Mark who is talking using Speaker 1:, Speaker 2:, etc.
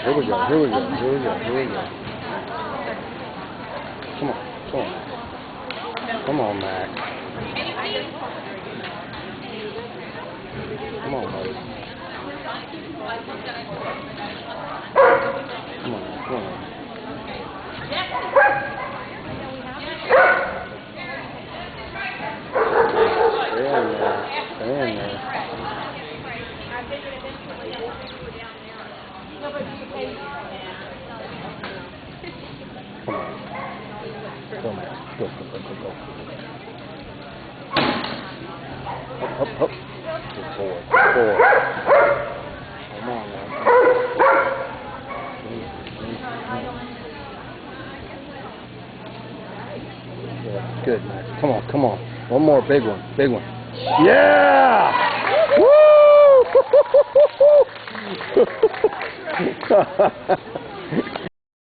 Speaker 1: Here we go. Here we go. Here we go. Here we go. Come on. Come on. Come on, Max. Come on, buddy. Come on. Come on. Stay in there. Stay in there. Come on. Go, Max. Go, go, go, go, go. Up, up, up. Good boy. Good boy. Come on, man. Good, Max. Come on, come on. One more big one. Big one. Yeah! Woo!